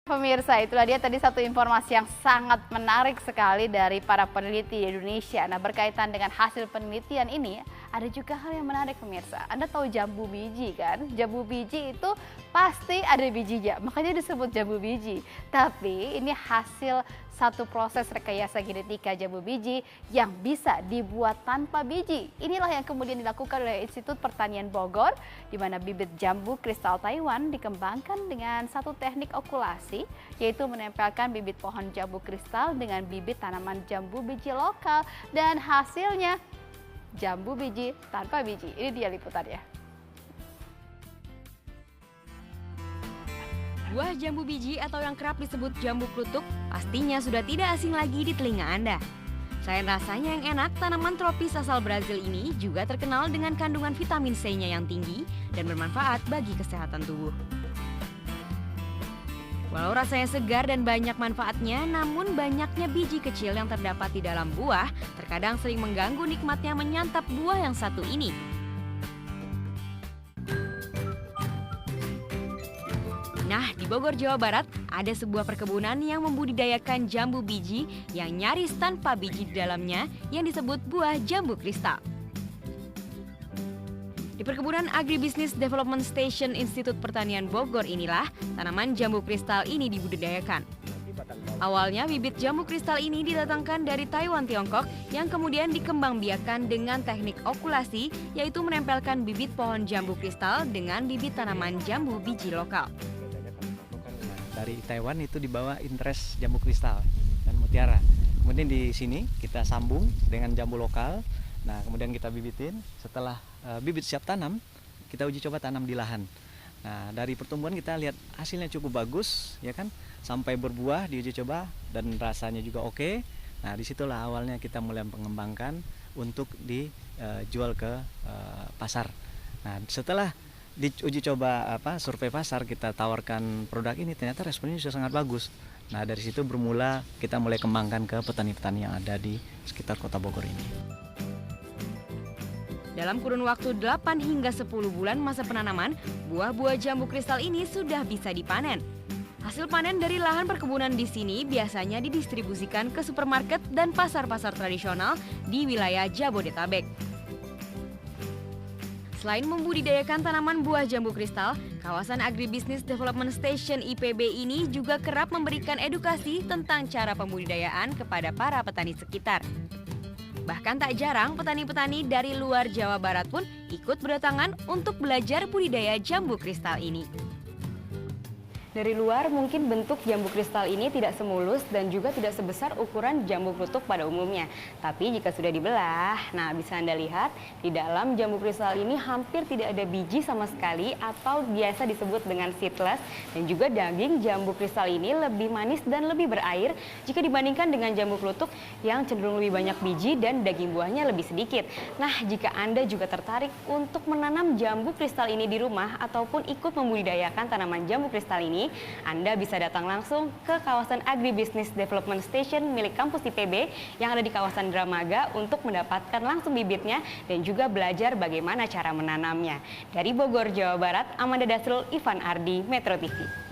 Pemirsa, itulah dia tadi satu informasi yang sangat menarik sekali dari para peneliti di Indonesia. Nah, berkaitan dengan hasil penelitian ini, ada juga hal yang menarik pemirsa. Anda tahu jambu biji kan? Jambu biji itu pasti ada bijinya, makanya disebut jambu biji. Tapi ini hasil satu proses rekayasa genetika jambu biji yang bisa dibuat tanpa biji. Inilah yang kemudian dilakukan oleh Institut Pertanian Bogor, di mana bibit jambu kristal Taiwan dikembangkan dengan satu teknik okulasi, yaitu menempelkan bibit pohon jambu kristal dengan bibit tanaman jambu biji lokal, dan hasilnya jambu biji tanpa biji. Ini dia liputannya. Buah jambu biji atau yang kerap disebut jambu klutuk pastinya sudah tidak asing lagi di telinga Anda. Selain rasanya yang enak, tanaman tropis asal Brazil ini juga terkenal dengan kandungan vitamin C-nya yang tinggi dan bermanfaat bagi kesehatan tubuh. Walau rasanya segar dan banyak manfaatnya, namun banyaknya biji kecil yang terdapat di dalam buah terkadang sering mengganggu nikmatnya menyantap buah yang satu ini. Nah, di Bogor, Jawa Barat, ada sebuah perkebunan yang membudidayakan jambu biji yang nyaris tanpa biji di dalamnya yang disebut buah jambu kristal. Di perkebunan Agribisnis Development Station Institut Pertanian Bogor inilah tanaman jambu kristal ini dibudidayakan. Awalnya bibit jambu kristal ini didatangkan dari Taiwan, Tiongkok, yang kemudian dikembangbiakan dengan teknik okulasi, yaitu menempelkan bibit pohon jambu kristal dengan bibit tanaman jambu biji lokal. Dari Taiwan itu dibawa interest jambu kristal dan mutiara. Kemudian di sini kita sambung dengan jambu lokal. Nah, kemudian kita bibitin. Setelah bibit siap tanam, kita uji coba tanam di lahan. Nah, dari pertumbuhan kita lihat hasilnya cukup bagus, ya kan? Sampai berbuah diuji coba dan rasanya juga oke. Nah, disitulah awalnya kita mulai mengembangkan untuk dijual ke pasar. Nah, setelah diuji coba survei pasar, kita tawarkan produk ini, ternyata responnya sudah sangat bagus. Nah, dari situ bermula kita mulai kembangkan ke petani-petani yang ada di sekitar Kota Bogor ini. Dalam kurun waktu 8 hingga 10 bulan masa penanaman, buah-buah jambu kristal ini sudah bisa dipanen. Hasil panen dari lahan perkebunan di sini biasanya didistribusikan ke supermarket dan pasar-pasar tradisional di wilayah Jabodetabek. Selain membudidayakan tanaman buah jambu kristal, kawasan Agribisnis Development Station IPB ini juga kerap memberikan edukasi tentang cara pembudidayaan kepada para petani sekitar. Bahkan tak jarang petani-petani dari luar Jawa Barat pun ikut berdatangan untuk belajar budidaya jambu kristal ini. Dari luar mungkin bentuk jambu kristal ini tidak semulus dan juga tidak sebesar ukuran jambu klutuk pada umumnya. Tapi jika sudah dibelah, nah bisa Anda lihat di dalam jambu kristal ini hampir tidak ada biji sama sekali atau biasa disebut dengan seedless. Dan juga daging jambu kristal ini lebih manis dan lebih berair jika dibandingkan dengan jambu klutuk yang cenderung lebih banyak biji dan daging buahnya lebih sedikit. Nah, jika Anda juga tertarik untuk menanam jambu kristal ini di rumah ataupun ikut membudidayakan tanaman jambu kristal ini, Anda bisa datang langsung ke kawasan Agribisnis Development Station milik kampus IPB yang ada di kawasan Dramaga untuk mendapatkan langsung bibitnya dan juga belajar bagaimana cara menanamnya. Dari Bogor, Jawa Barat, Amanda Dasrul, Ivan Ardi, Metro TV.